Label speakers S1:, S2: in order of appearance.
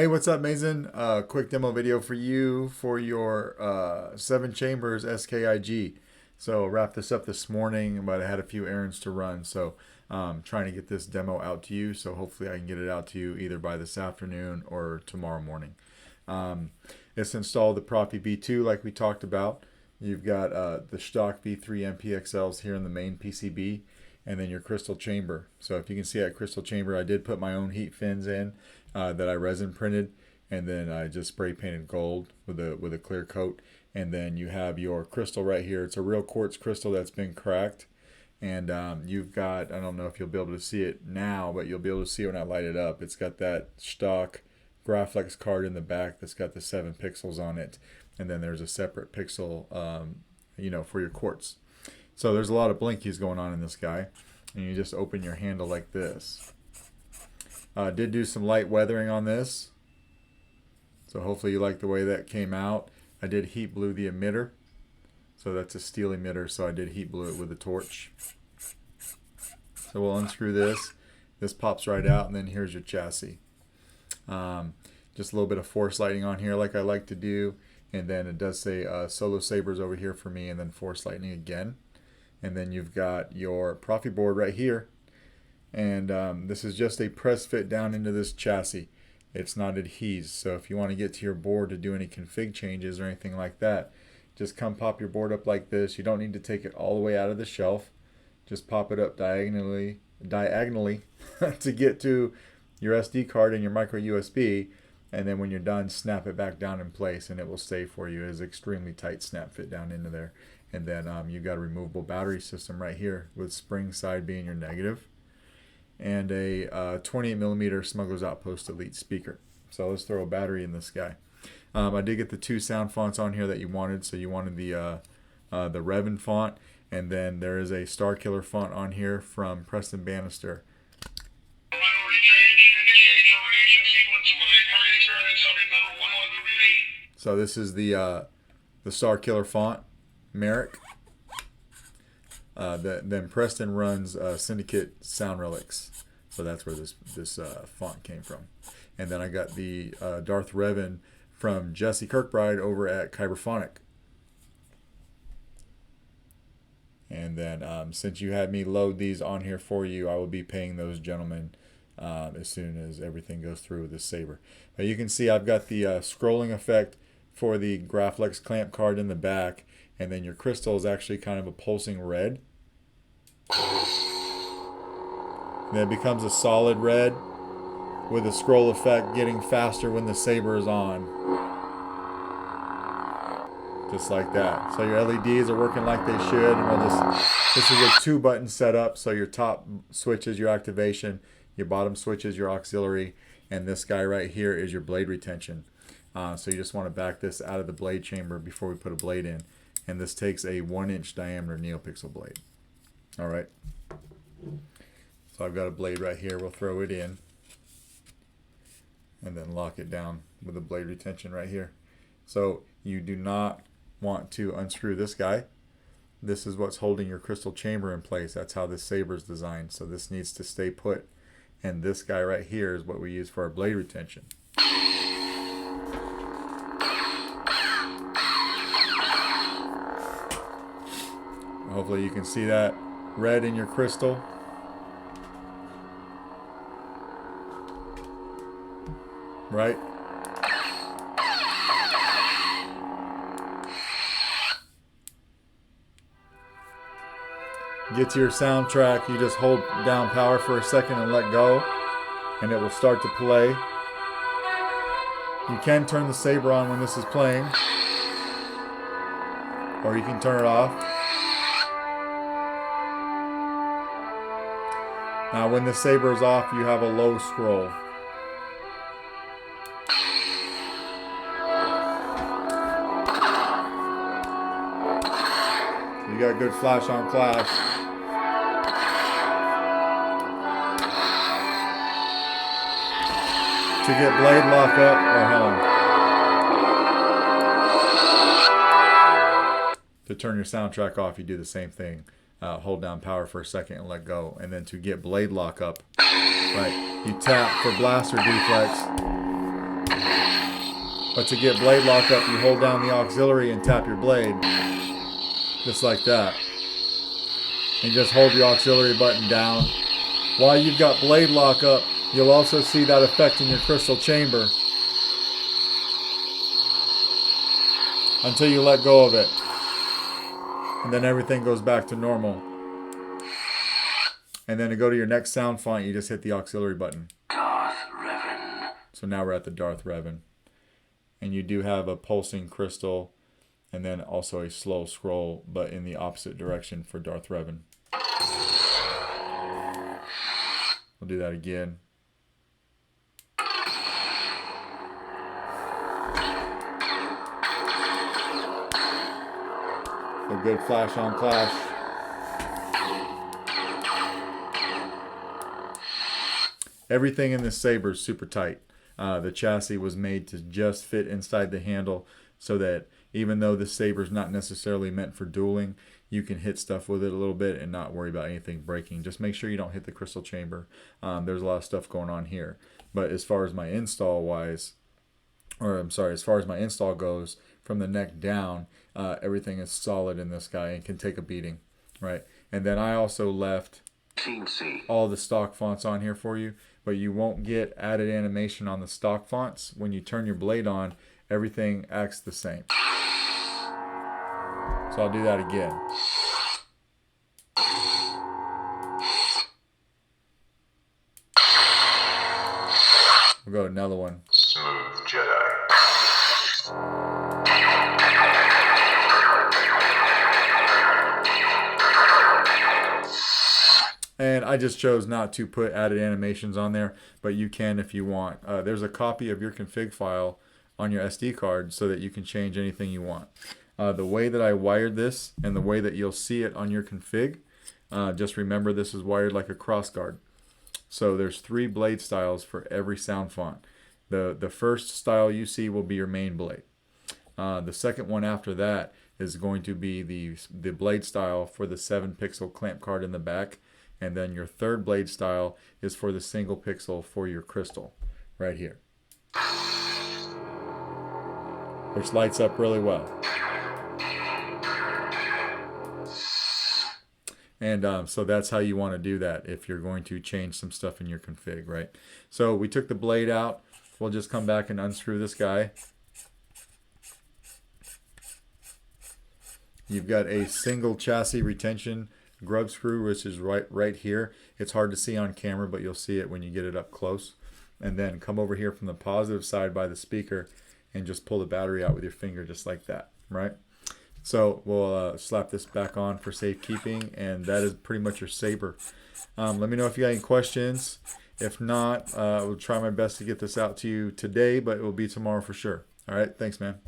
S1: Hey, what's up, Maizon? Quick demo video for you for your 7 chambers SKIG. So wrapped this up this morning, but I had a few errands to run. So trying to get this demo out to you. So hopefully I can get it out to you either by this afternoon or tomorrow morning. It's installed the Proffie V2 like we talked about. You've got the Shtok V3 NPXLs here in the main PCB, and then your crystal chamber. So if you can see that crystal chamber, I did put my own heat fins in that I resin printed, and then I just spray painted gold with a clear coat. And then you have your crystal right here. It's a real quartz crystal that's been cracked, and you've got, I don't know if you'll be able to see it now, but you'll be able to see it when I light it up. It's got that Shtok Graflex card in the back that's got the 7 pixels on it, and then there's a separate pixel for your quartz. So there's a lot of blinkies going on in this guy, and you just open your handle like this. Did do some light weathering on this, so hopefully you like the way that came out. I did heat blue the emitter, so that's a steel emitter, so I did heat blue it with a torch. So we'll unscrew this. This pops right out, and then here's your chassis. Just a little bit of force lighting on here like I like to do, and then it does say solo sabers over here for me, and then force lighting again. And then you've got your Proffie board right here, and this is just a press fit down into this chassis. It's not adhesed, so if you want to get to your board to do any config changes or anything like that, just come pop your board up like this. You don't need to take it all the way out of the shelf. Just pop it up diagonally to get to your SD card and your micro USB, and then when you're done, snap it back down in place, and it will stay for you. It is extremely tight snap fit down into there. And then you've got a removable battery system right here, with spring side being your negative, and a 28mm Smuggler's Outpost Elite speaker. So let's throw a battery in this guy. I did get the 2 sound fonts on here that you wanted. So you wanted the Revan font, and then there is a Starkiller font on here from Preston Bannister. So this is the Starkiller font, Merrick. Then Preston runs Syndicate Sound Relics, so that's where this font came from. And then I got the Darth Revan from Jesse Kirkbride over at Kyberphonic. And then since you had me load these on here for you, I will be paying those gentlemen as soon as everything goes through with this saber. Now you can see I've got the scrolling effect for the Graflex clamp card in the back, and then your crystal is actually kind of a pulsing red. And then it becomes a solid red with the scroll effect getting faster when the saber is on. Just like that. So your LEDs are working like they should, and this is a 2-button setup, so your top switch is your activation, your bottom switch is your auxiliary, and this guy right here is your blade retention. So you just want to back this out of the blade chamber before we put a blade in. And this takes a 1-inch diameter NeoPixel blade. Alright. So I've got a blade right here. We'll throw it in, and then lock it down with the blade retention right here. So you do not want to unscrew this guy. This is what's holding your crystal chamber in place. That's how this saber is designed. So this needs to stay put. And this guy right here is what we use for our blade retention. Hopefully you can see that red in your crystal. Right? Get to your soundtrack, you just hold down power for a second and let go, and it will start to play. You can turn the saber on when this is playing, or you can turn it off. Now when the saber is off, you have a low scroll. You got good flash on flash. To get blade lock up, or hold on. To turn your soundtrack off, you do the same thing. Hold down power for a second and let go. And then to get blade lock up, right, you tap for blaster deflex. But to get blade lock up, you hold down the auxiliary and tap your blade. Just like that. And just hold your auxiliary button down. While you've got blade lock up, you'll also see that affecting your crystal chamber. Until you let go of it. And then everything goes back to normal. And then to go to your next sound font, you just hit the auxiliary button.
S2: Darth Revan.
S1: So now we're at the Darth Revan. And you do have a pulsing crystal and then also a slow scroll, but in the opposite direction for Darth Revan. We'll do that again. A good flash on clash. Everything in this saber is super tight. The chassis was made to just fit inside the handle so that even though the saber is not necessarily meant for dueling, you can hit stuff with it a little bit and not worry about anything breaking. Just make sure you don't hit the crystal chamber. There's a lot of stuff going on here. But as far as my install goes, from the neck down, everything is solid in this guy and can take a beating, right? And then I also left all the stock fonts on here for you, but you won't get added animation on the stock fonts. When you turn your blade on, everything acts the same. So I'll do that again. We'll go to another one.
S2: Smooth Jedi.
S1: And I just chose not to put added animations on there, but you can if you want. There's a copy of your config file on your SD card so that you can change anything you want. The way that I wired this and the way that you'll see it on your config, just remember this is wired like a crossguard. So there's 3 blade styles for every sound font. The first style you see will be your main blade. The second one after that is going to be the blade style for the 7-pixel clamp card in the back. And then your third blade style is for the single pixel for your crystal right here, which lights up really well. And so that's how you want to do that if you're going to change some stuff in your config, right? So we took the blade out. We'll just come back and unscrew this guy. You've got a single chassis retention grub screw, which is right here. It's hard to see on camera, but you'll see it when you get it up close. And then come over here from the positive side by the speaker and just pull the battery out with your finger just like that, right? So we'll slap this back on for safekeeping, and that is pretty much your saber. Let me know if you got any questions. If not, we'll try my best to get this out to you today, but it will be tomorrow for sure. All right, thanks, man.